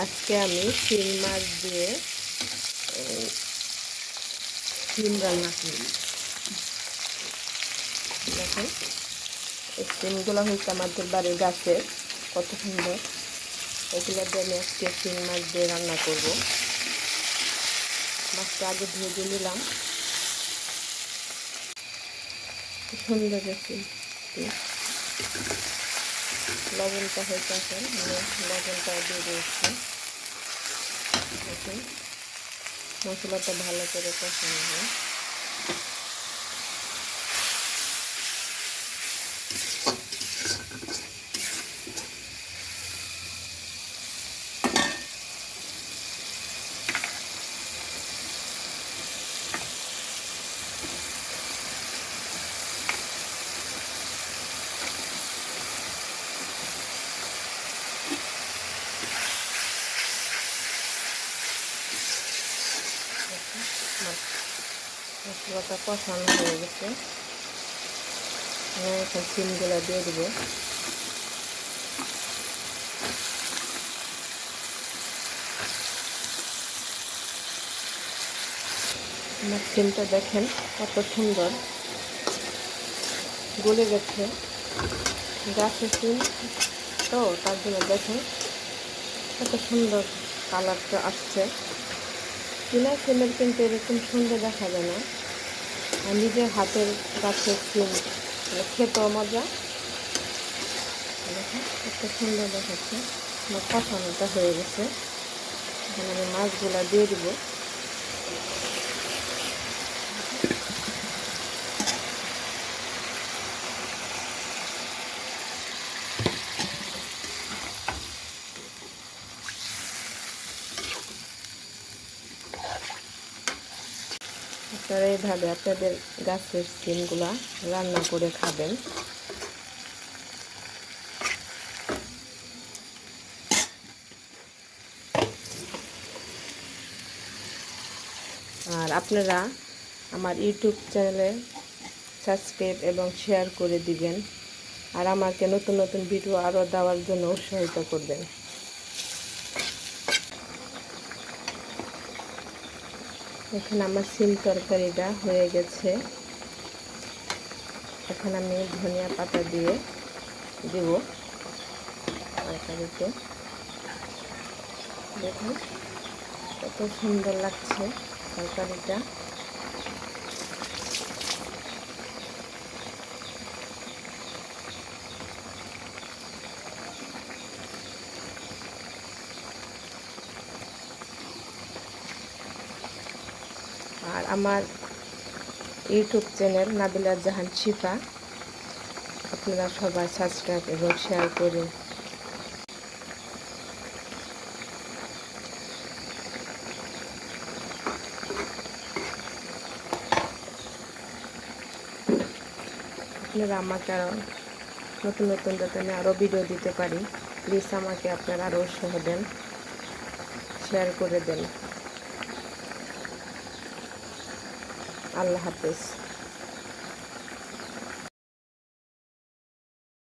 আজকে আমি শিং মাছ দিয়ে শিম রান্না করি। দেখেন এই শিমগুলো হচ্ছে আমাদের বাড়ির গাছে, কত সুন্দর। এগুলো দিয়ে আমি আজকে শিং মাছ দিয়ে রান্না করব। মাছটা আগে ভেজে নিলাম, সুন্দর রেসিপি। লবণটা হয়ে গেছে, লবণটা দিয়ে দিয়েছি। দেখুন মশলাটা ভালো করে কষানো হয়। মশলাটা কষানো হয়ে গেছে, এখন শিমগুলো দিয়ে দেবো। আমার শিমটা দেখেন কত সুন্দর গলে গেছে। গাছের শিম তো তার জন্য দেখেন কত সুন্দর কালারটা আসছে। কিনা শিমের কিন্তু এরকম সুন্দর দেখা যায় না, আর নিজের হাতের গাছের শিম খেতেও মজা। দেখেন কত সুন্দর দেখাচ্ছে। আমার কষানোটা হয়ে গেছে, এখন আমি মাছগুলা দিয়ে দিব। আপনারা এইভাবে আপনাদের গাছের শিমগুলা রান্না করে খাবেন। আর আপনারা আমার ইউটিউব চ্যানেলে সাবস্ক্রাইব এবং শেয়ার করে দিবেন, আর আমাকে নতুন নতুন ভিডিও আরও দেওয়ার জন্য উৎসাহিত করবেন। এখন আমার শিম তরকারিটা হয়ে গেছে, এখন আমি ধনিয়া পাতা দিয়ে দেব তরকারিতে। দেখুন কত সুন্দর লাগছে তরকারিটা। আর আমার ইউটিউব চ্যানেল নাবিলা জাহান শিফা, আপনারা সবাই সাবস্ক্রাইব এবং শেয়ার করুন। আপনারা আমাকে আরও নতুন নতুন যাতে আমি আরও ভিডিও দিতে পারি, প্লিজ আমাকে আপনারা আরও উৎসাহ দেন, শেয়ার করে দেন। আল্লাহ হাফেজ।